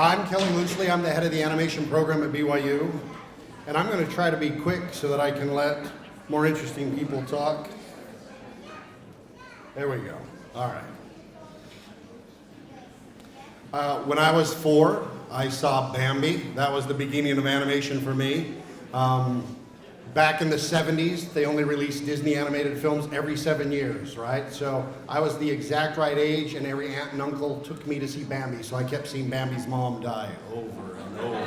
I'm Kelly Loosli. I'm the head of the animation program at BYU. And I'm going to try to be quick so that I can let more interesting people talk. There we go. All right. When I was 4, I saw Bambi. That was the beginning of animation for me. Back in the 70s, they only released Disney animated films every 7 years, right? So I was the exact right age, and every aunt and uncle took me to see Bambi. So I kept seeing Bambi's mom die over and over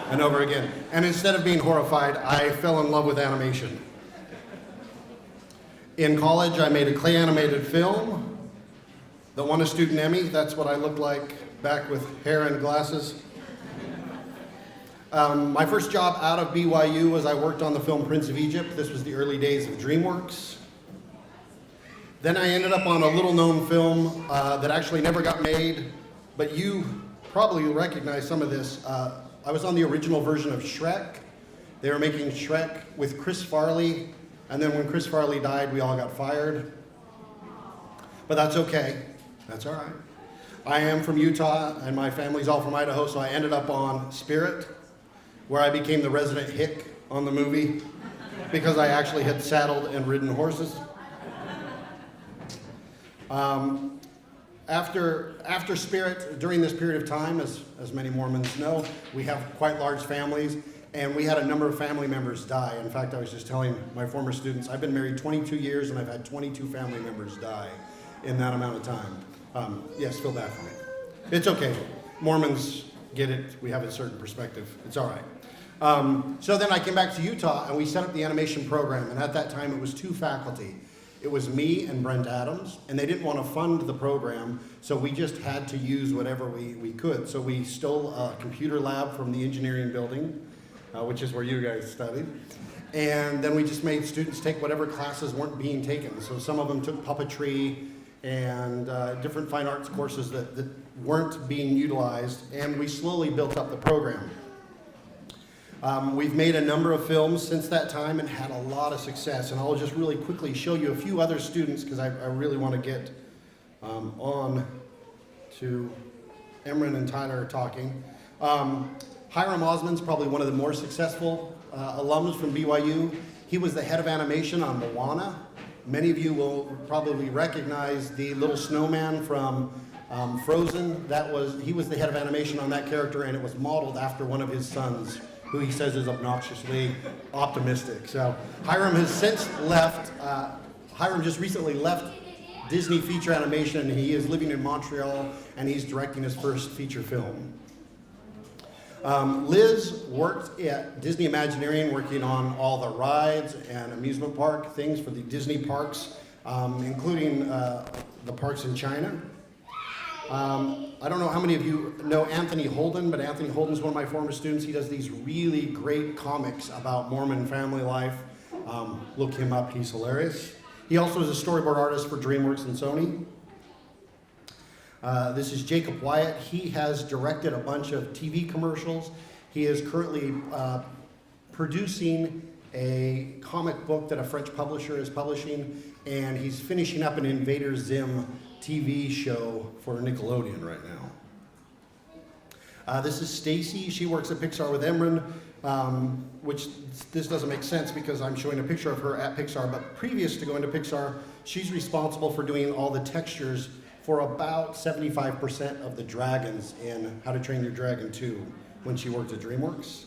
and over again. And instead of being horrified, I fell in love with animation. In college, I made a clay animated film that won a Student Emmy. That's what I looked like back with hair and glasses. My first job out of BYU was I worked on the film Prince of Egypt. This was the early days of DreamWorks. Then I ended up on a little-known film that actually never got made, but you probably recognize some of this. I was on the original version of Shrek. They were making Shrek with Chris Farley, and then when Chris Farley died, we all got fired. But that's okay. That's all right. I am from Utah, and my family's all from Idaho, so I ended up on Spirit, where I became the resident hick on the movie because I actually had saddled and ridden horses. After Spirit, during this period of time, as many Mormons know, we have quite large families, and we had a number of family members die. In fact, I was just telling my former students, I've been married 22 years, and I've had 22 family members die in that amount of time. Yes, feel bad for me. It's okay. Mormons get it. We have a certain perspective. It's all right. So then I came back to Utah, and we set up the animation program, and at that time it was 2 faculty. It was me and Brent Adams, and they didn't want to fund the program, so we just had to use whatever we could. So we stole a computer lab from the engineering building, which is where you guys studied, and then we just made students take whatever classes weren't being taken. So some of them took puppetry and different fine arts courses that weren't being utilized, and we slowly built up the program. We've made a number of films since that time and had a lot of success, and I'll just really quickly show you a few other students because I really want to get on to Emron and Tyler talking. Hiram Osmond's probably one of the more successful alums from BYU. He was the head of animation on Moana. Many of you will probably recognize the little snowman from Frozen. He was the head of animation on that character, and it was modeled after one of his sons, who he says is obnoxiously optimistic. So Hiram has since left. Hiram just recently left Disney Feature Animation. He is living in Montreal, and he's directing his first feature film. Liz worked at Disney Imagineering, working on all the rides and amusement park things for the Disney parks, including the parks in China. I don't know how many of you know Anthony Holden, but Anthony Holden's one of my former students. He does these really great comics about Mormon family life. Look him up, he's hilarious. He also is a storyboard artist for DreamWorks and Sony. This is Jacob Wyatt. He has directed a bunch of TV commercials. He is currently producing a comic book that a French publisher is publishing, and he's finishing up an Invader Zim TV show for Nickelodeon right now. This is Stacy. She works at Pixar with Emron, which this doesn't make sense because I'm showing a picture of her at Pixar, but previous to going to Pixar, she's responsible for doing all the textures for about 75% of the dragons in How to Train Your Dragon 2 when she worked at DreamWorks.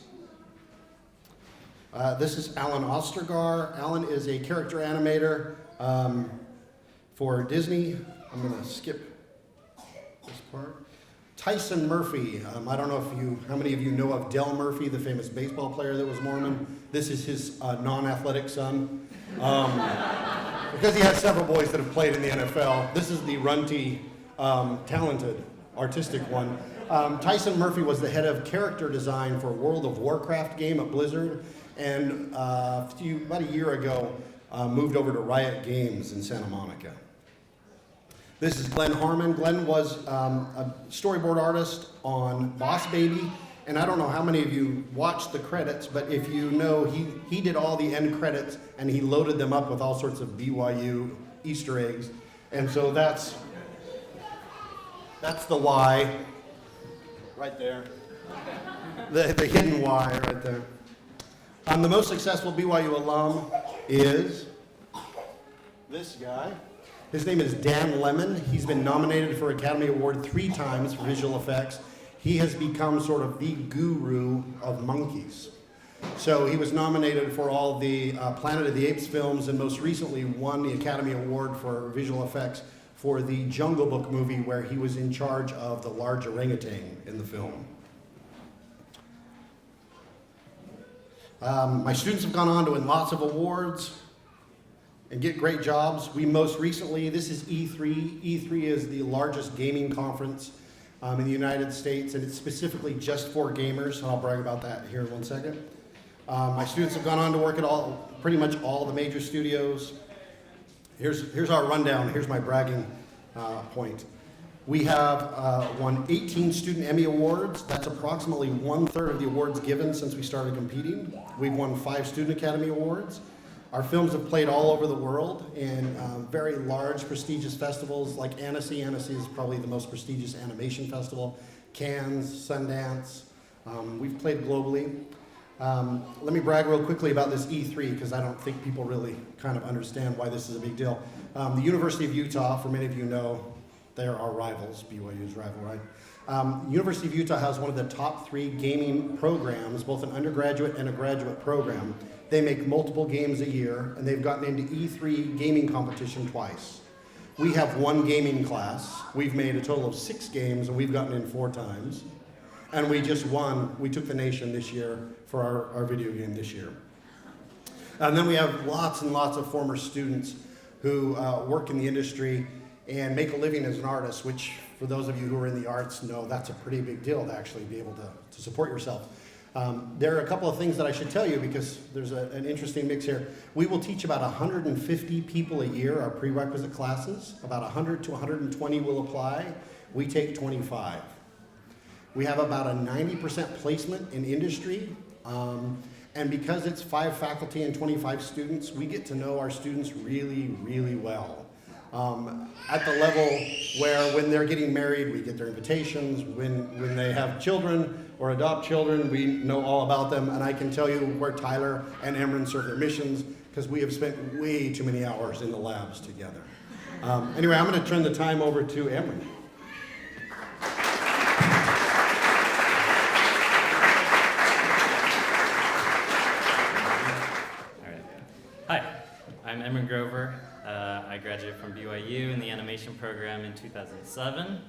This is Alan Ostergar. Alan is a character animator for Disney. I'm going to skip this part. Tyson Murphy. I don't know how many of you know of Del Murphy, the famous baseball player that was Mormon. This is his non-athletic son. Because he has several boys that have played in the NFL. This is the runty, talented, artistic one. Tyson Murphy was the head of character design for World of Warcraft game at Blizzard, and about a year ago, moved over to Riot Games in Santa Monica. This is Glenn Harmon. Glenn was a storyboard artist on Boss Baby, and I don't know how many of you watched the credits, but if you know, he did all the end credits, and he loaded them up with all sorts of BYU Easter eggs, and so that's the why right there. The hidden Y right there. The most successful BYU alum is this guy. His name is Dan Lemon. He's been nominated for Academy Award 3 times for visual effects. He has become sort of the guru of monkeys. So he was nominated for all the Planet of the Apes films and most recently won the Academy Award for visual effects for the Jungle Book movie where he was in charge of the large orangutan in the film. My students have gone on to win lots of awards and get great jobs. We most recently, this is E3. E3 is the largest gaming conference in the United States, and it's specifically just for gamers, and I'll brag about that here in 1 second. My students have gone on to work at pretty much all the major studios. Here's our rundown. Here's my bragging point. We have won 18 Student Emmy Awards. That's approximately 1/3 of the awards given since we started competing. We've won 5 Student Academy Awards. Our films have played all over the world in very large, prestigious festivals like Annecy. Annecy is probably the most prestigious animation festival. Cannes, Sundance. We've played globally. Let me brag real quickly about this E3 because I don't think people really kind of understand why this is a big deal. The University of Utah, for many of you know, they're our rivals, BYU's rival, right? University of Utah has one of the top 3 gaming programs, both an undergraduate and a graduate program. They make multiple games a year, and they've gotten into E3 gaming competition twice. We have 1 gaming class. We've made a total of 6 games, and we've gotten in 4 times. And we just won. We took the nation this year for our video game this year. And then we have lots and lots of former students who work in the industry and make a living as an artist, which for those of you who are in the arts know that's a pretty big deal to actually be able to support yourself. There are a couple of things that I should tell you because there's an interesting mix here. We will teach about 150 people a year, our prerequisite classes. About 100 to 120 will apply. We take 25. We have about a 90% placement in industry. And because it's 5 faculty and 25 students, we get to know our students really, really well. At the level where when they're getting married, we get their invitations. When they have children or adopt children, we know all about them. And I can tell you where Tyler and Emron serve their missions because we have spent way too many hours in the labs together. Anyway, I'm going to turn the time over to Emron. I'm Emron Grover. I graduated from BYU in the animation program in 2007,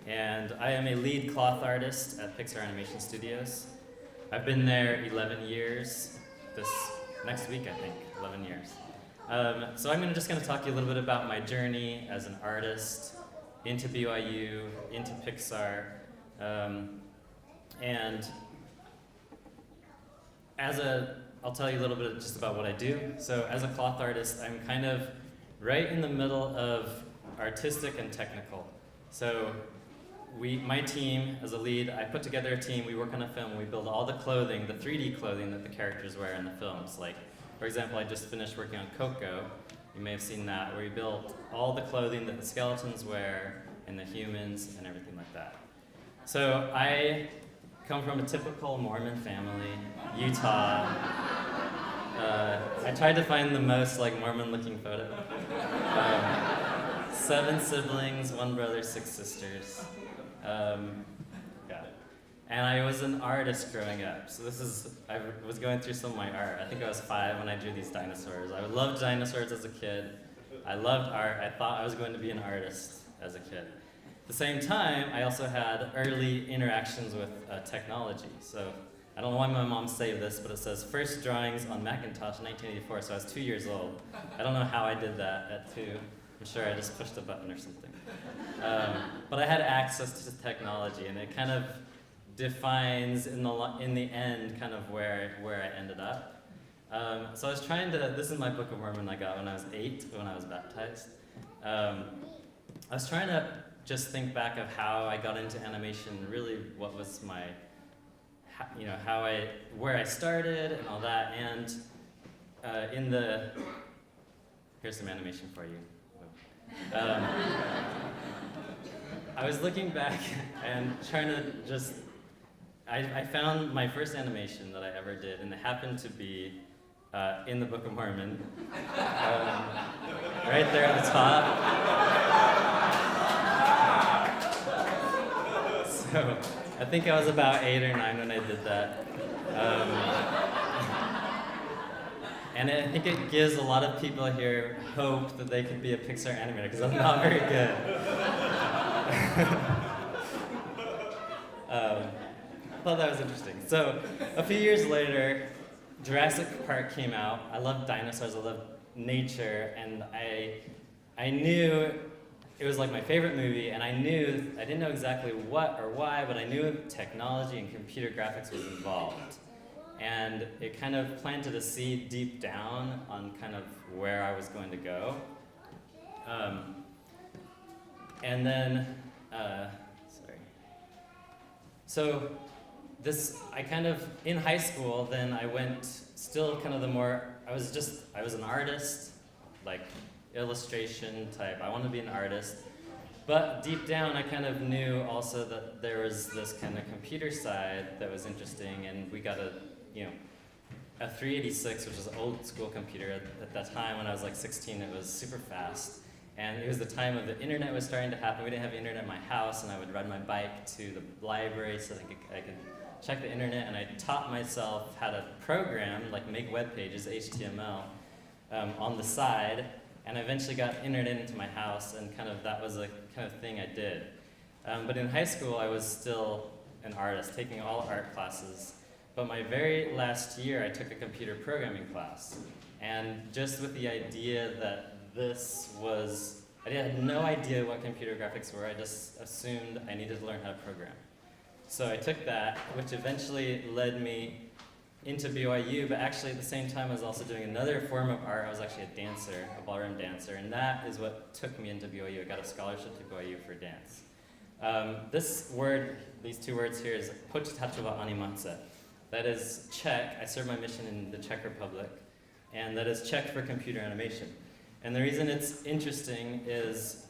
and I am a lead cloth artist at Pixar Animation Studios. I've been there 11 years, this next week I think, 11 years. So I'm just going to talk to you a little bit about my journey as an artist into BYU, into Pixar, and I'll tell you a little bit just about what I do. So as a cloth artist, I'm kind of right in the middle of artistic and technical. So my team, as a lead, I put together a team, we work on a film, we build all the clothing, the 3D clothing that the characters wear in the films. Like, for example, I just finished working on Coco. You may have seen that, where we built all the clothing that the skeletons wear and the humans and everything like that. So I come from a typical Mormon family, Utah. I tried to find the most Mormon-looking photo. 7 siblings, 1 brother, 6 sisters. And I was an artist growing up. So I was going through some of my art. I think I was 5 when I drew these dinosaurs. I loved dinosaurs as a kid. I loved art. I thought I was going to be an artist as a kid. At the same time, I also had early interactions with technology. So I don't know why my mom saved this, but it says first drawings on Macintosh in 1984, so I was 2 years old. I don't know how I did that at 2. I'm sure I just pushed a button or something. But I had access to technology, and it kind of defines in the end kind of where I ended up. So I was trying to, this is my Book of Mormon I got when I was 8, when I was baptized. I was trying to just think back of how I got into animation, really what was my, where I started and all that, and here's some animation for you. I was looking back and trying to just I found my first animation that I ever did, and it happened to be in the Book of Mormon, right there at the top. So I think I was about 8 or 9 when I did that. And I think it gives a lot of people here hope that they could be a Pixar animator, because I'm not very good. I thought that was interesting. So a few years later, Jurassic Park came out. I love dinosaurs, I love nature, and I knew it was like my favorite movie, and I didn't know exactly what or why, but I knew technology and computer graphics was involved. And it kind of planted a seed deep down on kind of where I was going to go. And then, So I kind of, in high school, then I went still kind of I was an artist, like illustration type. I wanted to be an artist. But deep down, I kind of knew also that there was this kind of computer side that was interesting, and we got a 386, which was an old school computer. At that time, when I was like 16, it was super fast. And it was the time of the internet was starting to happen. We didn't have internet in my house, and I would ride my bike to the library so that I could check the internet, and I taught myself how to program, like make web pages, HTML, on the side, and I eventually got internet into my house, and that was a kind of thing I did. But in high school, I was still an artist, taking all art classes. But my very last year, I took a computer programming class, and just with the idea that I had no idea what computer graphics were. I just assumed I needed to learn how to program. So I took that, which eventually led me into BYU, but actually at the same time I was also doing another form of art. I was actually a dancer, a ballroom dancer, and that is what took me into BYU. I got a scholarship to BYU for dance. These two words here is počítačová animace. That is Czech. I served my mission in the Czech Republic, and that is Czech for computer animation. And the reason it's interesting is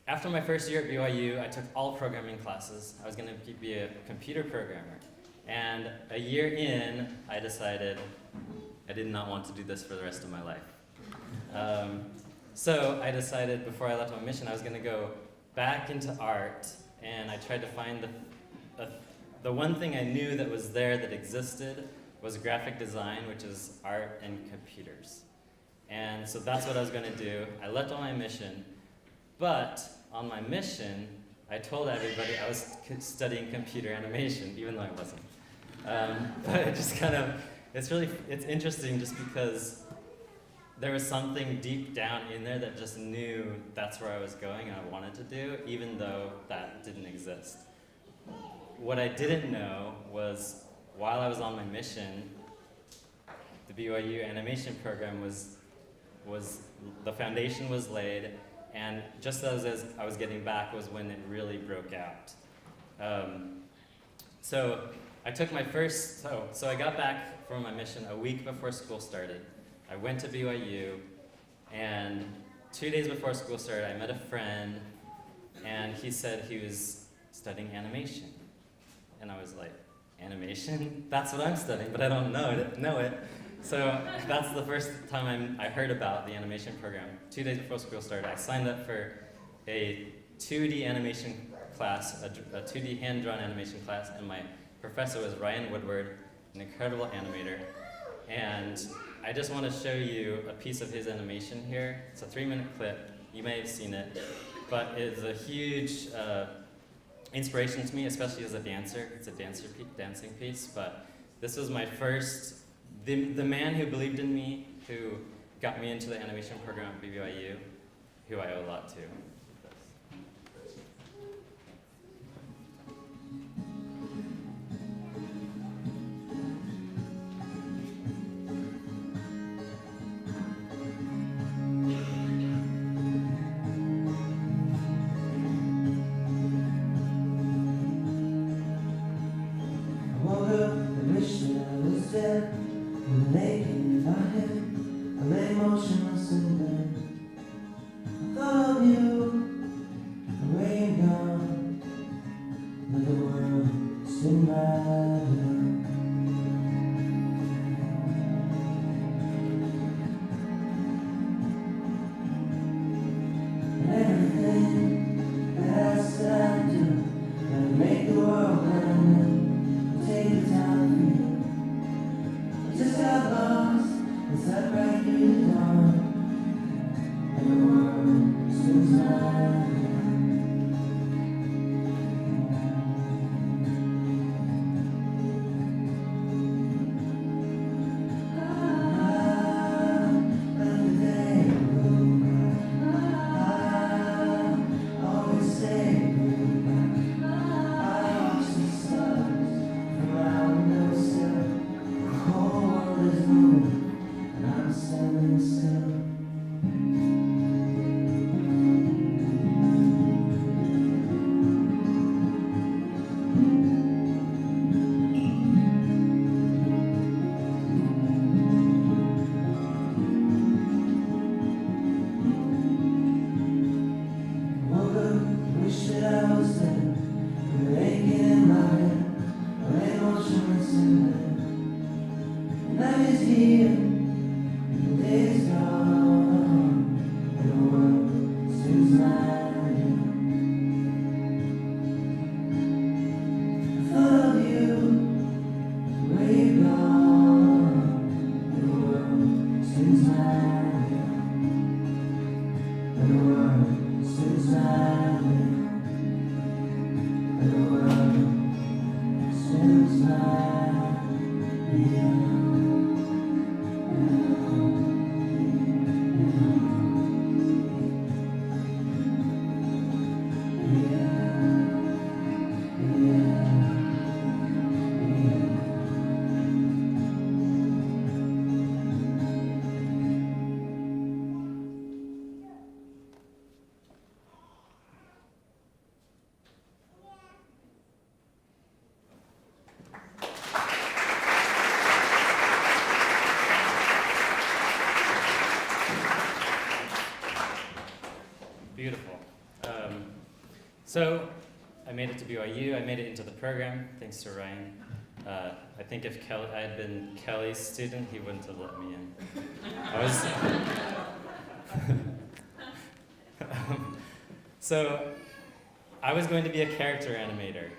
after my first year at BYU, I took all programming classes. I was going to be a computer programmer. And a year in, I decided I did not want to do this for the rest of my life. So I decided before I left on my mission, I was going to go back into art, and I tried to find the one thing I knew that was there that existed was graphic design, which is art and computers. And so that's what I was going to do. I left on my mission, but on my mission, I told everybody I was studying computer animation, even though I wasn't. But it just it's interesting just because there was something deep down in there that just knew that's where I was going and I wanted to do, even though that didn't exist. What I didn't know was, while I was on my mission, the BYU animation program the foundation was laid, and just as I was getting back was when it really broke out. So I took my so I got back from my mission a week before school started. I went to BYU, and 2 days before school started, I met a friend, and he said he was studying animation. And I was like, animation? That's what I'm studying, but I don't know it. So that's the first time I heard about the animation program. 2 days before school started, I signed up for a 2D animation class, a 2D hand-drawn animation class, and my professor was Ryan Woodward, an incredible animator. And I just want to show you a piece of his animation here. It's a 3-minute clip. You may have seen it, but it's a huge inspiration to me, especially as a dancer. It's a dancing piece, but this was my first, the man who believed in me, who got me into the animation program at BYU, who I owe a lot to. Motionless in bed, I thought of you. Beautiful. So I made it to BYU. I made it into the program, thanks to Ryan. I think if I had been Kelly's student, he wouldn't have let me in. So I was going to be a character animator.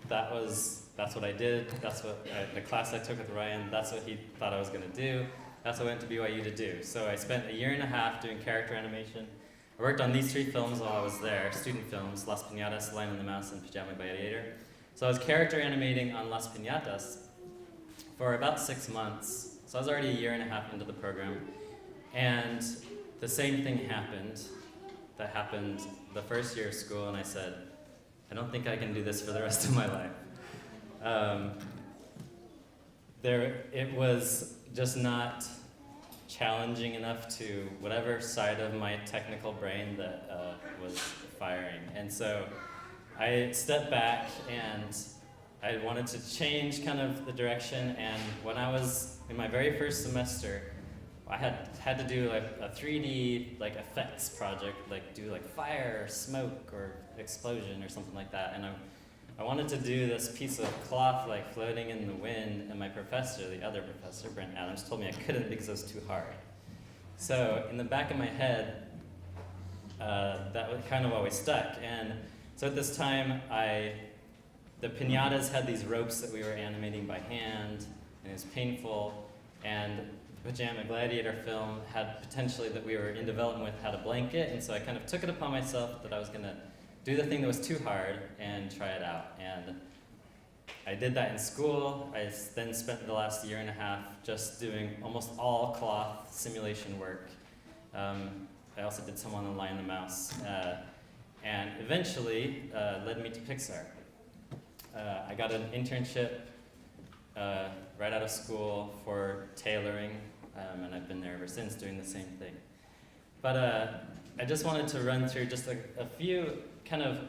That's what I did. That's what the class I took with Ryan. That's what he thought I was going to do. That's what I went to BYU to do. So I spent a year and a half doing character animation. I worked on these 3 films while I was there, student films, Las Piñatas, Lion and the Mouse, and Pajama Gladiator. So I was character animating on Las Piñatas for about 6 months. So I was already a year and a half into the program. And the same thing happened that happened the first year of school, and I said, I don't think I can do this for the rest of my life. It was just not challenging enough to whatever side of my technical brain that was firing. And so I stepped back and I wanted to change kind of the direction. And when I was in my very first semester, I had to do like a 3D like effects project, like do like fire or smoke or explosion or something like that. And I wanted to do this piece of cloth like floating in the wind, and my professor, the other professor, Brent Adams, told me I couldn't because it was too hard. So in the back of my head, that was kind of always stuck. And so at this time, the piñatas had these ropes that we were animating by hand, and it was painful. And the Pajama Gladiator film had potentially that we were in development with had a blanket, and so I kind of took it upon myself that I was going to do the thing that was too hard and try it out. And I did that in school. I then spent the last year and a half just doing almost all cloth simulation work. I also did some on the Lion and the Mouse. And eventually led me to Pixar. I got an internship right out of school for tailoring, and I've been there ever since doing the same thing. But I just wanted to run through just a few kind of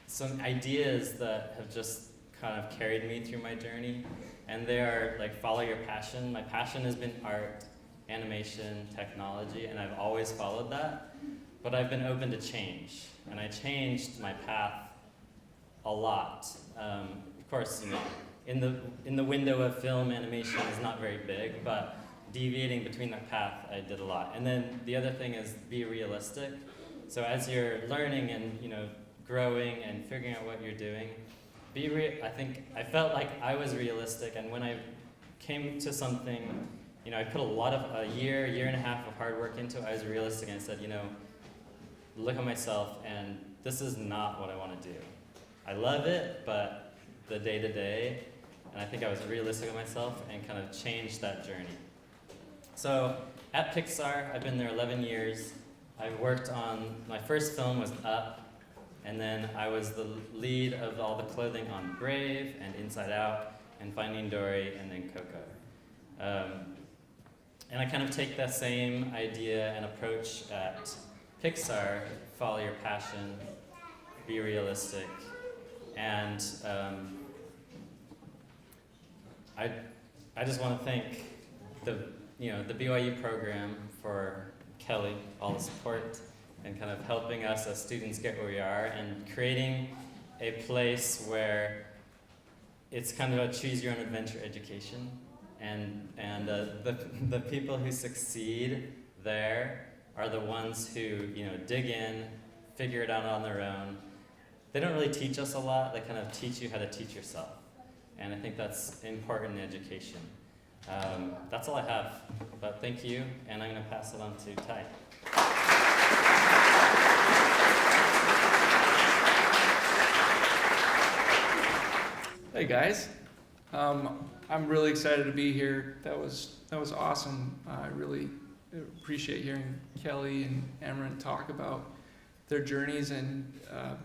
some ideas that have just kind of carried me through my journey. And they are like, follow your passion. My passion has been art, animation, technology, and I've always followed that. But I've been open to change, and I changed my path a lot. Of course, you know, in the window of film, animation is not very big, but deviating between that path, I did a lot. And then the other thing is be realistic. So as you're learning and, you know, growing and figuring out what you're doing, I think I felt like I was realistic, and when I came to something I put a year and a half of hard work into it. I was realistic and I said, look at myself, and this is not what I want to do. I love it, but the day-to-day, and I think I was realistic with myself and kind of changed that journey. So at Pixar, I've been there 11 years. I've worked on, my first film was Up, and then I was the lead of all the clothing on Brave and Inside Out and Finding Dory and then Coco. And I kind of take that same idea and approach at Pixar: follow your passion, be realistic, and I just want to thank the BYU program for Kelly, all the support, and kind of helping us as students get where we are, and creating a place where it's kind of a choose your own adventure education. And the people who succeed there are the ones who dig in, figure it out on their own. They don't really teach us a lot. They kind of teach you how to teach yourself, and I think that's important in education. That's all I have, but thank you, and I'm going to pass it on to Ty. Hey guys, I'm really excited to be here. That was awesome. I really appreciate hearing Kelly and Emron talk about their journeys, and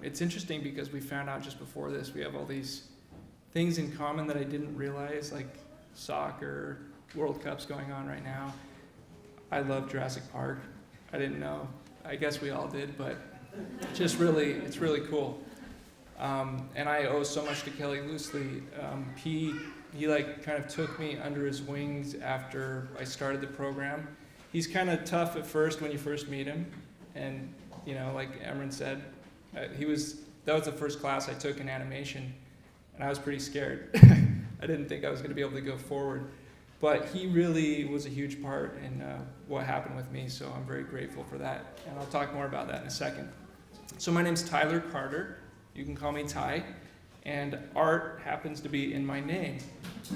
it's interesting because we found out just before this we have all these things in common that I didn't realize, like soccer, World Cup's going on right now. I love Jurassic Park. I didn't know. I guess we all did, but it's really cool. And I owe so much to Kelly Loosli. He like kind of took me under his wings after I started the program. He's kind of tough at first when you first meet him, and like Emron said, that was the first class I took in animation, and I was pretty scared. I didn't think I was going to be able to go forward, but he really was a huge part in what happened with me, so I'm very grateful for that, and I'll talk more about that in a second. So my name's Tyler Carter. You can call me Ty, and art happens to be in my name,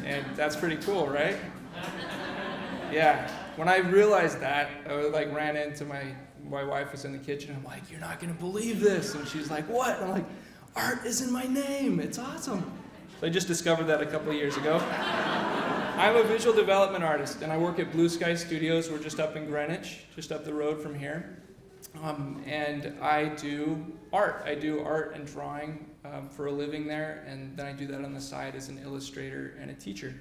and that's pretty cool, right? Yeah. When I realized that, I ran into my wife was in the kitchen. I'm like, "You're not gonna believe this," and she's like, "What?" And I'm like, "Art is in my name. It's awesome." So I just discovered that a couple of years ago. I'm a visual development artist, and I work at Blue Sky Studios. We're just up in Greenwich, just up the road from here. And I do art. I do art and drawing for a living there, and then I do that on the side as an illustrator and a teacher.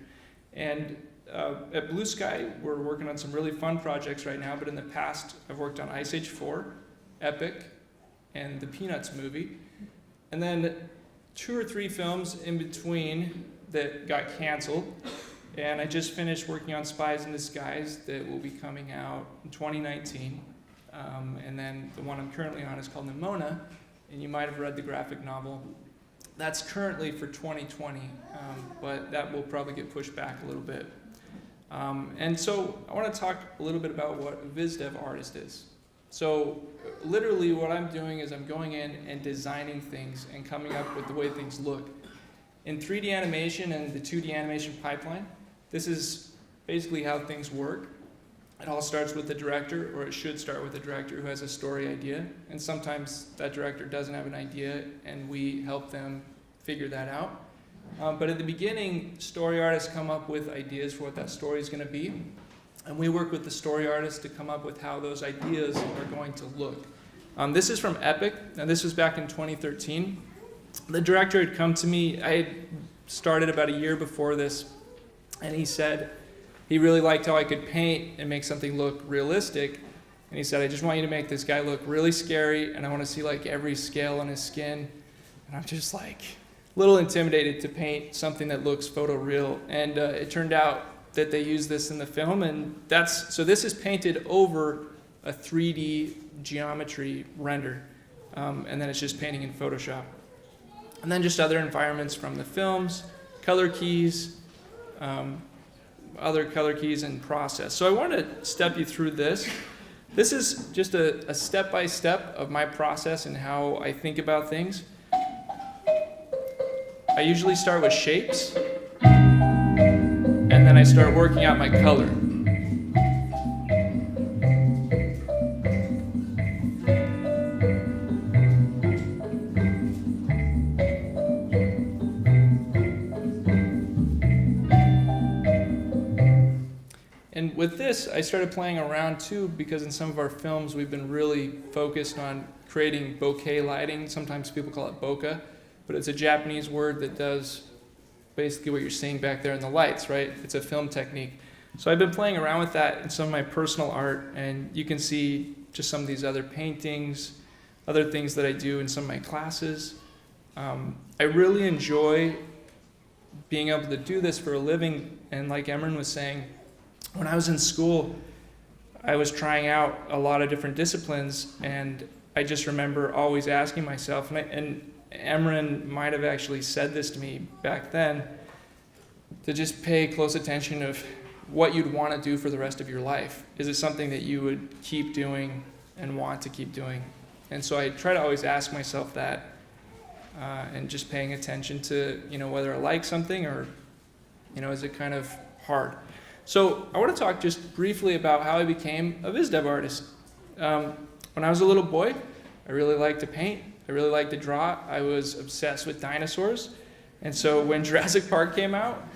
And at Blue Sky, we're working on some really fun projects right now, but in the past, I've worked on Ice Age 4, Epic, and the Peanuts movie. And then 2 or 3 films in between that got canceled. And I just finished working on Spies in Disguise that will be coming out in 2019. And then the one I'm currently on is called Nimona, and you might have read the graphic novel. That's currently for 2020, but that will probably get pushed back a little bit. And so I want to talk a little bit about what a viz dev artist is. So literally what I'm doing is I'm going in and designing things and coming up with the way things look. In 3D animation and the 2D animation pipeline, this is basically how things work. It all starts with the director, or it should start with the director who has a story idea. And sometimes that director doesn't have an idea, and we help them figure that out. But at the beginning, story artists come up with ideas for what that story is going to be. And we work with the story artists to come up with how those ideas are going to look. This is from Epic. Now, this was back in 2013. The director had come to me. I had started about a year before this, and he said, he really liked how I could paint and make something look realistic. And he said, "I just want you to make this guy look really scary, and I want to see like every scale on his skin." And I'm just like a little intimidated to paint something that looks photoreal. And it turned out that they used this in the film, and so this is painted over a 3D geometry render. And then it's just painting in Photoshop. And then just other environments from the films, color keys, other color keys and process. So I want to step you through this. This is just a step-by-step of my process and how I think about things. I usually start with shapes, and then I start working out my color. with this, I started playing around too, because in some of our films, we've been really focused on creating bokeh lighting. Sometimes people call it bokeh, but it's a Japanese word that does basically what you're seeing back there in the lights, right? It's a film technique. So I've been playing around with that in some of my personal art, and you can see just some of these other paintings, other things that I do in some of my classes. I really enjoy being able to do this for a living, and like Emron was saying, when I was in school, I was trying out a lot of different disciplines, and I just remember always asking myself, and Emron might have actually said this to me back then, to just pay close attention of what you'd want to do for the rest of your life. Is it something that you would keep doing and want to keep doing? And so I try to always ask myself that, and just paying attention to, whether I like something or, is it kind of hard? So I want to talk just briefly about how I became a viz dev artist. When I was a little boy, I really liked to paint. I really liked to draw. I was obsessed with dinosaurs. And so when Jurassic Park came out,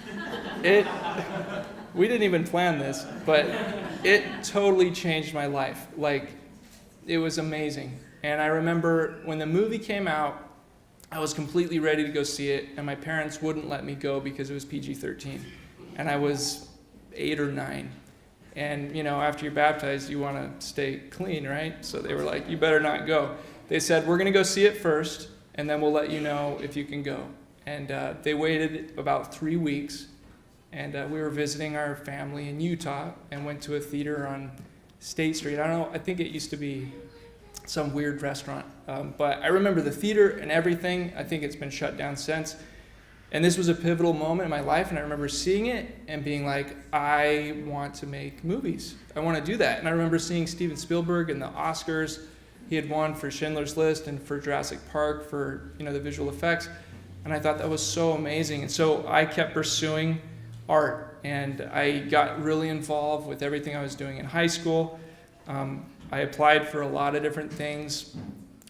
we didn't even plan this, but it totally changed my life. Like, it was amazing. And I remember when the movie came out, I was completely ready to go see it, and my parents wouldn't let me go because it was PG-13. And I was 8 or 9. And, after you're baptized, you want to stay clean, right? So they were like, you better not go. They said, we're going to go see it first, and then we'll let you know if you can go. And they waited about 3 weeks, and we were visiting our family in Utah and went to a theater on State Street. I don't know, I think it used to be some weird restaurant. But I remember the theater and everything. I think it's been shut down since. And this was a pivotal moment in my life, and I remember seeing it and being like, I want to make movies. I want to do that. And I remember seeing Steven Spielberg in the Oscars. He had won for Schindler's List and for Jurassic Park for, the visual effects. And I thought that was so amazing. And so I kept pursuing art, and I got really involved with everything I was doing in high school. I applied for a lot of different things.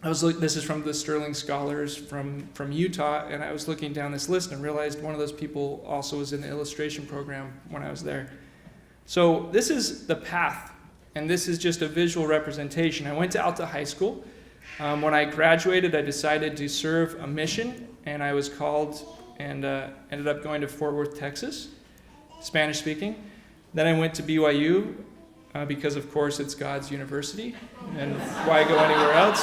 This is from the Sterling Scholars from Utah, and I was looking down this list and realized one of those people also was in the illustration program when I was there. So this is the path, and this is just a visual representation. I went to Alta High School. When I graduated, I decided to serve a mission, and I was called and ended up going to Fort Worth, Texas, Spanish speaking. Then I went to BYU, because of course it's God's university, and why go anywhere else?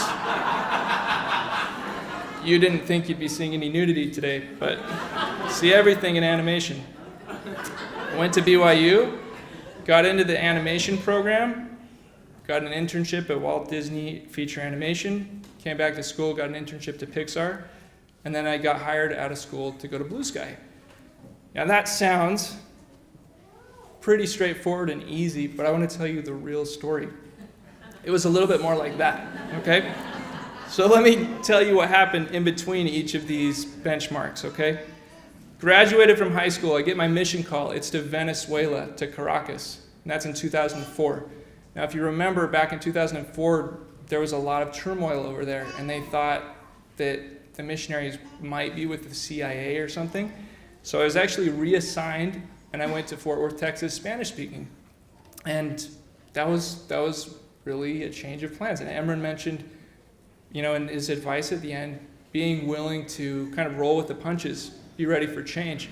You didn't think you'd be seeing any nudity today, but see everything in animation. I went to BYU, got into the animation program, got an internship at Walt Disney Feature Animation, came back to school, got an internship to Pixar, and then I got hired out of school to go to Blue Sky. Now that sounds pretty straightforward and easy, but I want to tell you the real story. It was a little bit more like that, okay? So let me tell you what happened in between each of these benchmarks, okay? Graduated from high school, I get my mission call. It's to Venezuela, to Caracas, and that's in 2004. Now, if you remember, back in 2004, there was a lot of turmoil over there, and they thought that the missionaries might be with the CIA or something. So I was actually reassigned, and I went to Fort Worth, Texas, Spanish speaking. And that was really a change of plans. And Emron mentioned, in his advice at the end, being willing to kind of roll with the punches, be ready for change.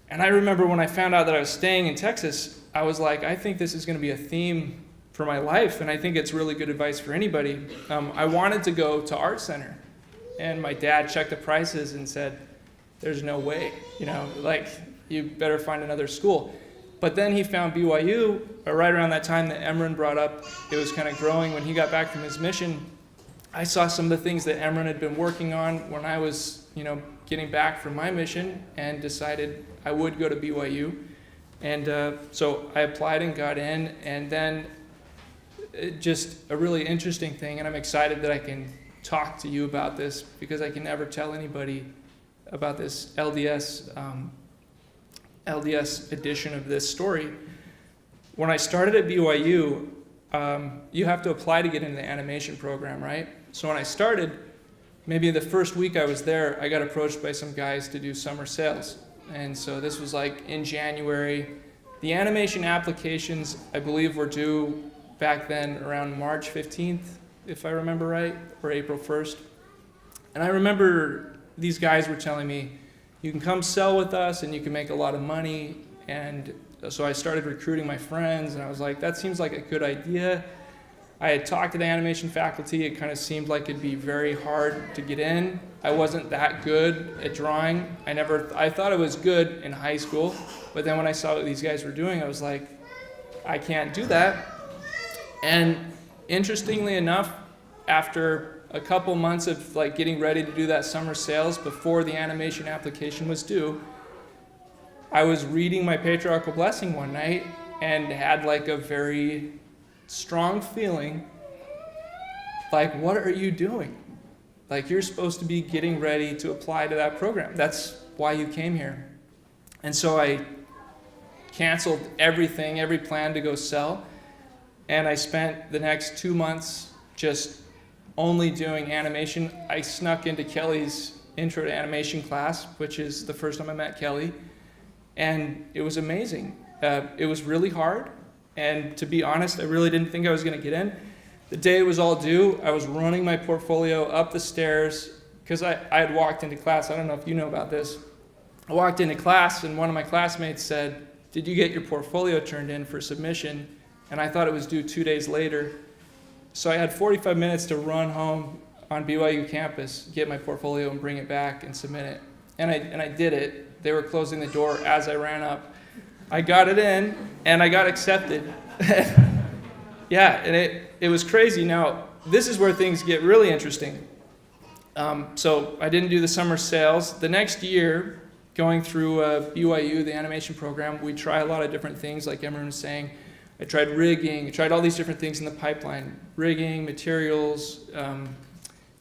And I remember when I found out that I was staying in Texas, I was like, I think this is going to be a theme for my life, and I think it's really good advice for anybody. I wanted to go to Art Center, and my dad checked the prices and said, there's no way, you better find another school. But then he found BYU, right around that time that Emron brought up, it was kind of growing. When he got back from his mission, I saw some of the things that Emron had been working on when I was, getting back from my mission, and decided I would go to BYU. And so I applied and got in, and then just a really interesting thing, and I'm excited that I can talk to you about this, because I can never tell anybody about this LDS edition of this story. When I started at BYU, you have to apply to get into the animation program, right? So when I started, maybe the first week I was there, I got approached by some guys to do summer sales. And so this was like in January. The animation applications, I believe, were due back then around March 15th, if I remember right, or April 1st. And I remember these guys were telling me, you can come sell with us and you can make a lot of money. And so I started recruiting my friends, and I was like, that seems like a good idea. I had talked to the animation faculty. It kind of seemed like it'd be very hard to get in. I wasn't that good at drawing. I thought it was good in high school, but then when I saw what these guys were doing, I was like, I can't do that. And interestingly enough, after a couple months of like getting ready to do that summer sales before the animation application was due, I was reading my patriarchal blessing one night and had like a very strong feeling like, what are you doing? Like, you're supposed to be getting ready to apply to that program. That's why you came here. And so I canceled everything, every plan to go sell, and I spent the next 2 months just only doing animation. I snuck into Kelly's intro to animation class, which is the first time I met Kelly, and it was amazing. It was really hard, and to be honest, I really didn't think I was going to get in. The day it was all due, I was running my portfolio up the stairs because I had walked into class. I don't know if you know about this. I walked into class, and one of my classmates said, "Did you get your portfolio turned in for submission?" And I thought it was due 2 days later. So I had 45 minutes to run home on BYU campus, get my portfolio and bring it back and submit it. And I did it. They were closing the door as I ran up. I got it in, and I got accepted. Yeah, and it was crazy. Now, this is where things get really interesting. So I didn't do the summer sales. The next year, going through BYU, the animation program, we try a lot of different things, like Emron was saying. I tried rigging, I tried all these different things in the pipeline. Rigging, materials,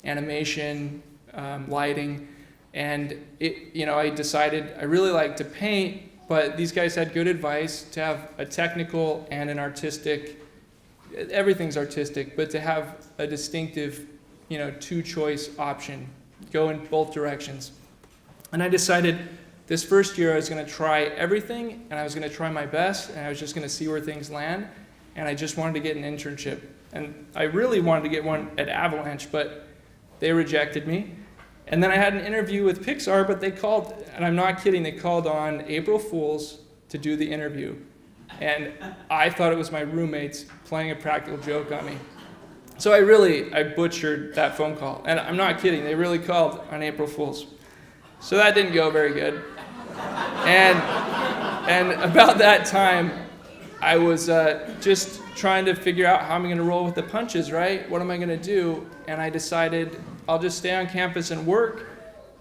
animation, lighting. And I decided I really like to paint, but these guys had good advice to have a technical and an artistic, everything's artistic, but to have a distinctive, two-choice option, go in both directions. And I decided this first year I was going to try everything, and I was going to try my best, and I was just going to see where things land, and I just wanted to get an internship. And I really wanted to get one at Avalanche, but they rejected me. And then I had an interview with Pixar, but they called, and I'm not kidding, they called on April Fools to do the interview. And I thought it was my roommates playing a practical joke on me. So I butchered that phone call. And I'm not kidding, they really called on April Fools. So that didn't go very good. And about that time, I was just trying to figure out how I'm going to roll with the punches, right? What am I going to do? And I decided I'll just stay on campus and work.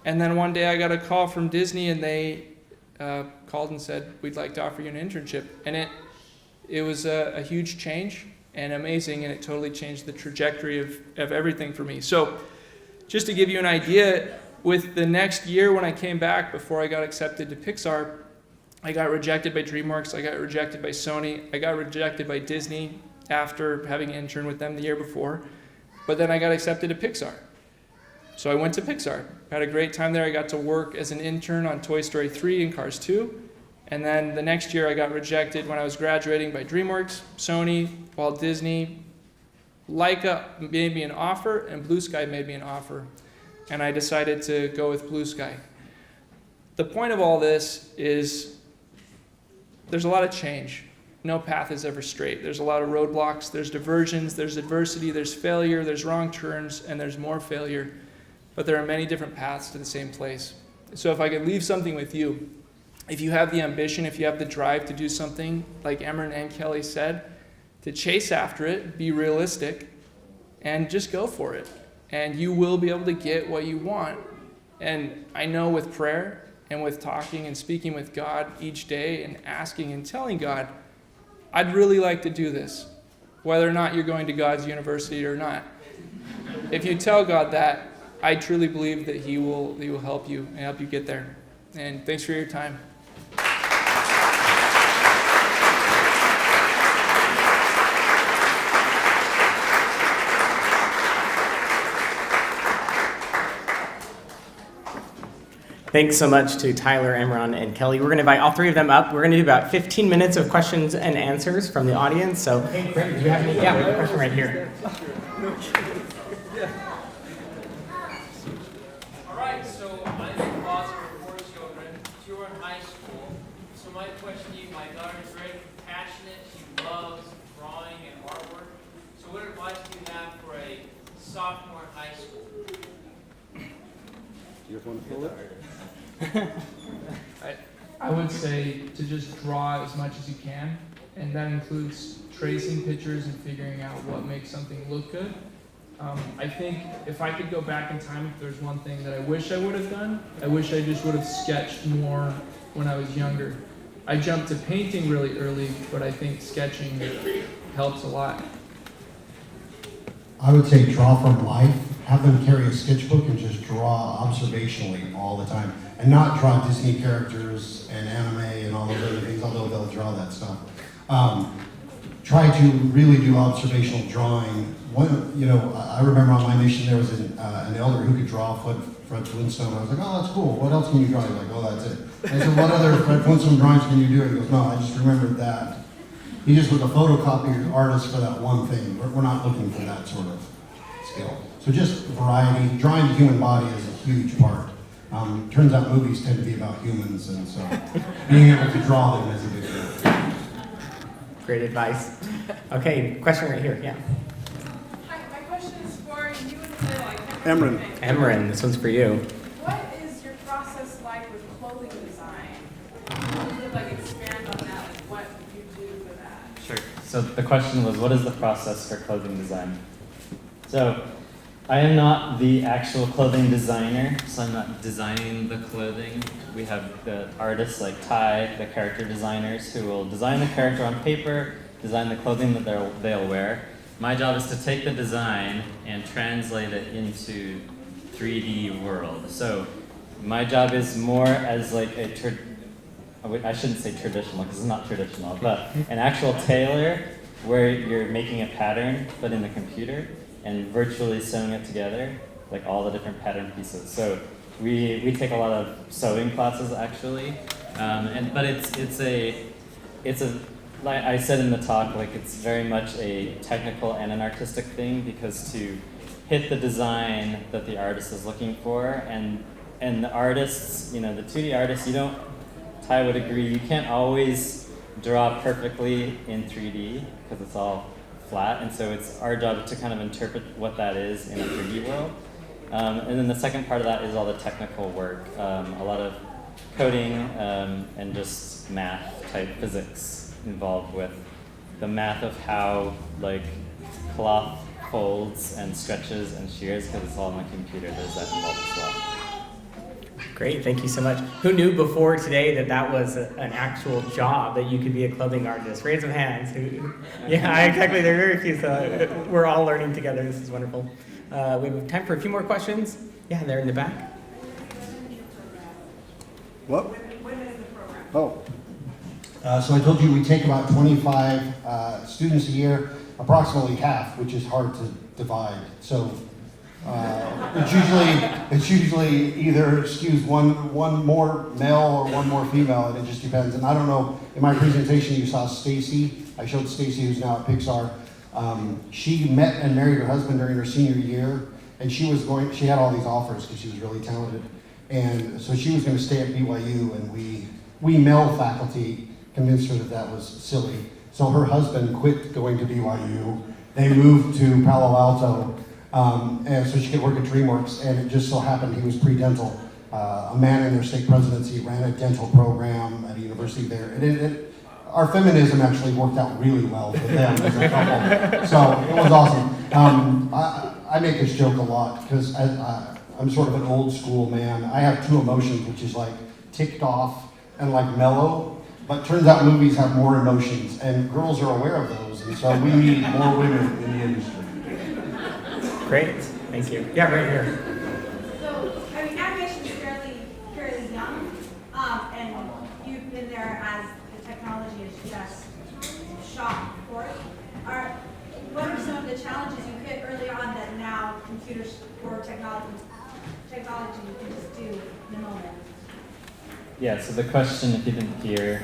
And then one day I got a call from Disney, and they called and said, we'd like to offer you an internship. And it was a huge change and amazing, and it totally changed the trajectory of everything for me. So just to give you an idea, with the next year when I came back before I got accepted to Pixar, I got rejected by DreamWorks, I got rejected by Sony, I got rejected by Disney after having interned with them the year before, but then I got accepted to Pixar. So I went to Pixar, had a great time there. I got to work as an intern on Toy Story 3 and Cars 2, and then the next year I got rejected when I was graduating by DreamWorks, Sony, Walt Disney. Leica made me an offer, and Blue Sky made me an offer, and I decided to go with Blue Sky. The point of all this is there's a lot of change. No path is ever straight. There's a lot of roadblocks, there's diversions, there's adversity, there's failure, there's wrong turns, and there's more failure. But there are many different paths to the same place. So if I could leave something with you, if you have the ambition, if you have the drive to do something, like Emron and Kelly said, to chase after it, be realistic, and just go for it. And you will be able to get what you want. And I know with prayer and with talking and speaking with God each day and asking and telling God, I'd really like to do this, whether or not you're going to God's university or not. If you tell God that, I truly believe that He will help you and help you get there. And thanks for your time. Thanks so much to Tyler, Emron, and Kelly. We're going to invite all three of them up. We're going to do about 15 minutes of questions and answers from the audience. So, hey, Brent, do you have any? Yeah, we have a question right here. All right, so I'm a father of 4 children. 2 are in high school. So my question to you, my daughter is very passionate. She loves drawing and artwork. So what advice do you have for a sophomore in high school? You guys want to fill it? I would say to just draw as much as you can, and that includes tracing pictures and figuring out what makes something look good. I think if I could go back in time, if there's one thing that I wish I would have done, I wish I just would have sketched more when I was younger. I jumped to painting really early, but I think sketching helps a lot. I would say draw from life. Have them carry a sketchbook and just draw observationally all the time. And not draw Disney characters and anime and all those other things, although they'll draw that stuff. Try to really do observational drawing. I remember on my mission there was an elder who could draw Fred Flintstone. I was like, oh, that's cool. What else can you draw? He's like, oh, that's it. And I said, what other Fred Flintstone drawings can you do? And he goes, no, I just remembered that. He just was a photocopier artist for that one thing. We're not looking for that sort of skill. So just variety. Drawing the human body is a huge part. Turns out movies tend to be about humans, and so being able to draw them is a big deal. Great advice. Okay, question right here. Yeah. Hi, my question is for you and Phil. Emron. Emron, this one's for you. What is your process like with clothing design? Can you expand on that? Like what you do for that? Sure. So the question was, what is the process for clothing design? So I am not the actual clothing designer, so I'm not designing the clothing. We have the artists like Ty, the character designers, who will design the character on paper, design the clothing that they'll wear. My job is to take the design and translate it into 3D world. So my job is more as like I shouldn't say traditional because it's not traditional, but an actual tailor where you're making a pattern but in the computer and virtually sewing it together, like all the different pattern pieces. So we take a lot of sewing classes actually, but it's like I said in the talk, like it's very much a technical and an artistic thing because to hit the design that the artist is looking for and the artists, the 2D artists, Ty would agree, you can't always draw perfectly in 3D because it's all flat, and so it's our job to kind of interpret what that is in a 3D world. And then the second part of that is all the technical work, a lot of coding and just math type physics involved with the math of how like cloth folds and stretches and shears, because it's all on the computer. There's that involved as well. Great, thank you so much. Who knew before today that was an actual job, that you could be a clothing artist? Raise some hands. Yeah, exactly, there are very few, so we're all learning together. This is wonderful. We have time for a few more questions. Yeah, they're in the back. What? Oh. So I told you we take about 25 students a year, approximately half, which is hard to divide. So it's usually either skews one more male or one more female, and it just depends. And I don't know, in my presentation you saw Stacy. I showed Stacy, who's now at Pixar. She met and married her husband during her senior year, and she had all these offers because she was really talented. And so she was going to stay at BYU, and we male faculty convinced her that was silly. So her husband quit going to BYU. They moved to Palo Alto, and so she could work at DreamWorks, and it just so happened he was pre-dental. A man in their state presidency ran a dental program at a university there. And our feminism actually worked out really well for them as a couple. So it was awesome. I make this joke a lot because I'm sort of an old school man. I have two emotions, which is like ticked off and like mellow. But turns out movies have more emotions, and girls are aware of those, and so we need more women in the industry. Great, thank you. Yeah, right here. So, animation is fairly young, and you've been there as the technology is just shot forth. What are some of the challenges you hit early on that now computers or technology you can just do in a moment? Yeah, so the question, if you didn't hear,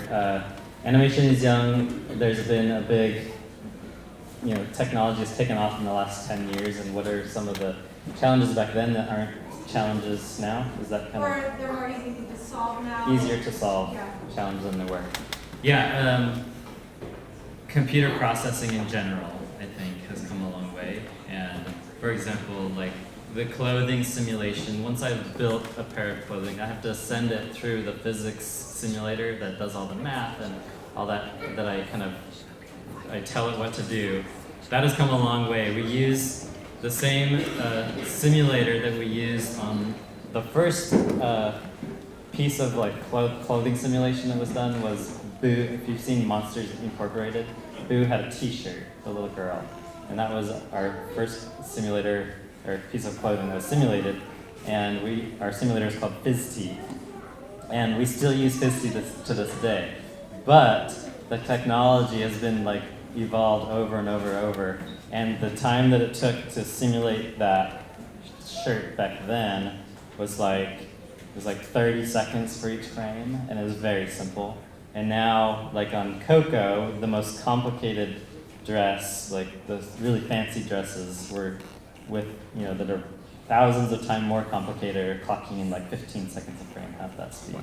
animation is young. There's been a big, technology has taken off in the last 10 years, and what are some of the challenges back then that aren't challenges now? Is that kind Or they're more easy to solve now? of easier to solve Yeah. challenges than they were? Yeah, computer processing in general, I think, has come a long way. And for example, like the clothing simulation, once I've built a pair of clothing, I have to send it through the physics simulator that does all the math and all that I tell it what to do. That has come a long way. We use the same simulator that we used on the first piece of clothing simulation that was done was Boo. If you've seen Monsters Incorporated, Boo had a T-shirt, the little girl, and that was our first simulator or piece of clothing that was simulated. And our simulator is called FizzT, and we still use FizzT to this day. But the technology has been evolved over and over, and the time that it took to simulate that shirt back then was it was 30 seconds for each frame, and it was very simple. And now, on Coco, the most complicated dress, the really fancy dresses, were that are thousands of times more complicated, are clocking in 15 seconds a frame, half that speed.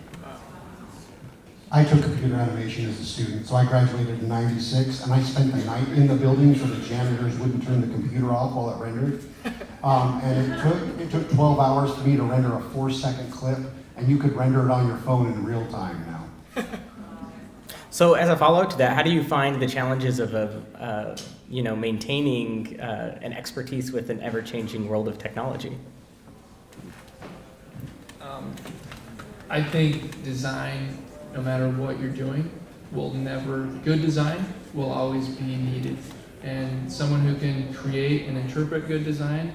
I took computer animation as a student, so I graduated in '96, and I spent the night in the building so the janitors wouldn't turn the computer off while it rendered. And it took 12 hours for me to render a 4-second clip, and you could render it on your phone in real time now. So as a follow-up to that, how do you find the challenges of maintaining an expertise with an ever-changing world of technology? I think design, no matter what you're doing, good design will always be needed. And someone who can create and interpret good design,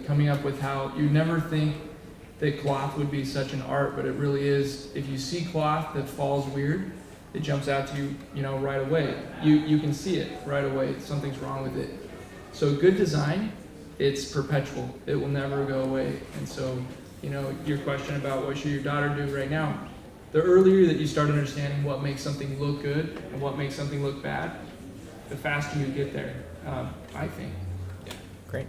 coming up with how, you never think that cloth would be such an art, but it really is. If you see cloth that falls weird, it jumps out to you, right away. You can see it right away. Something's wrong with it. So good design, it's perpetual. It will never go away. And so, your question about what should your daughter do right now, the earlier that you start understanding what makes something look good and what makes something look bad, the faster you get there, I think. Great.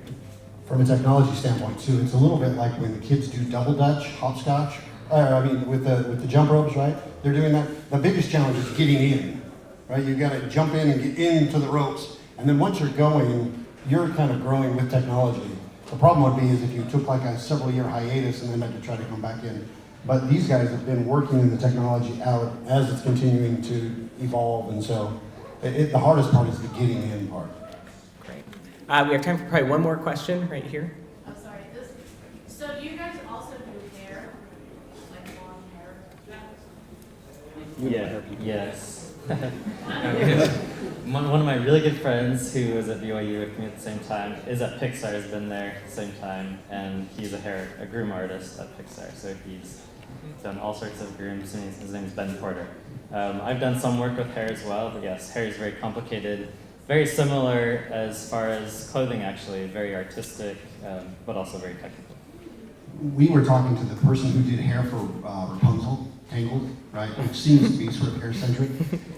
From a technology standpoint too, it's a little bit like when the kids do double dutch, hopscotch, with the jump ropes, right? They're doing that. The biggest challenge is getting in, right? You gotta jump in and get into the ropes. And then once you're going, you're kind of growing with technology. The problem would be is if you took a several-year hiatus and then had to try to come back in. But these guys have been working in the technology out as it's continuing to evolve, and so the hardest part is the getting in part. Great. We have time for probably one more question right here. I'm sorry, so do you guys also do hair, long hair? Yes. One of my really good friends who was at BYU with me at the same time is at Pixar, has been there at the same time, and he's a groom artist at Pixar, so he's done all sorts of grooms, and his name is Ben Porter. I've done some work with hair as well, but yes, hair is very complicated, very similar as far as clothing actually, very artistic, but also very technical. We were talking to the person who did hair for Rapunzel, Tangled, right? Which seems to be sort of hair-centric.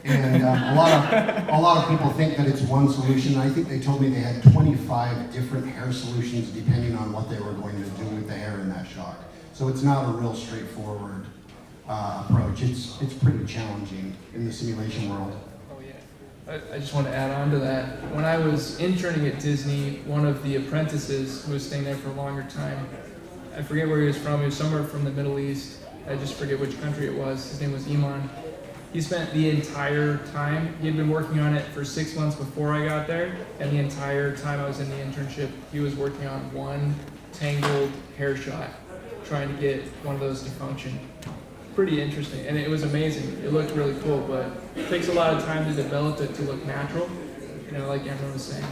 And a lot of people think that it's one solution. I think they told me they had 25 different hair solutions depending on what they were going to do with the hair in that shot. So it's not a real straightforward approach. It's pretty challenging in the simulation world. Oh yeah. I just want to add on to that. When I was interning at Disney, one of the apprentices who was staying there for a longer time, I forget where he was from. He was somewhere from the Middle East. I just forget which country it was. His name was Emron. He spent the entire time, he had been working on it for 6 months before I got there, and the entire time I was in the internship, he was working on one tangled hair shot, trying to get one of those to function. Pretty interesting, and it was amazing. It looked really cool, but it takes a lot of time to develop it to look natural, like Emron was saying.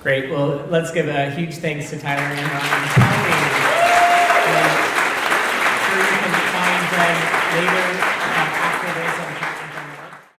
Great. Well, let's give a huge thanks to Tyler and Emron.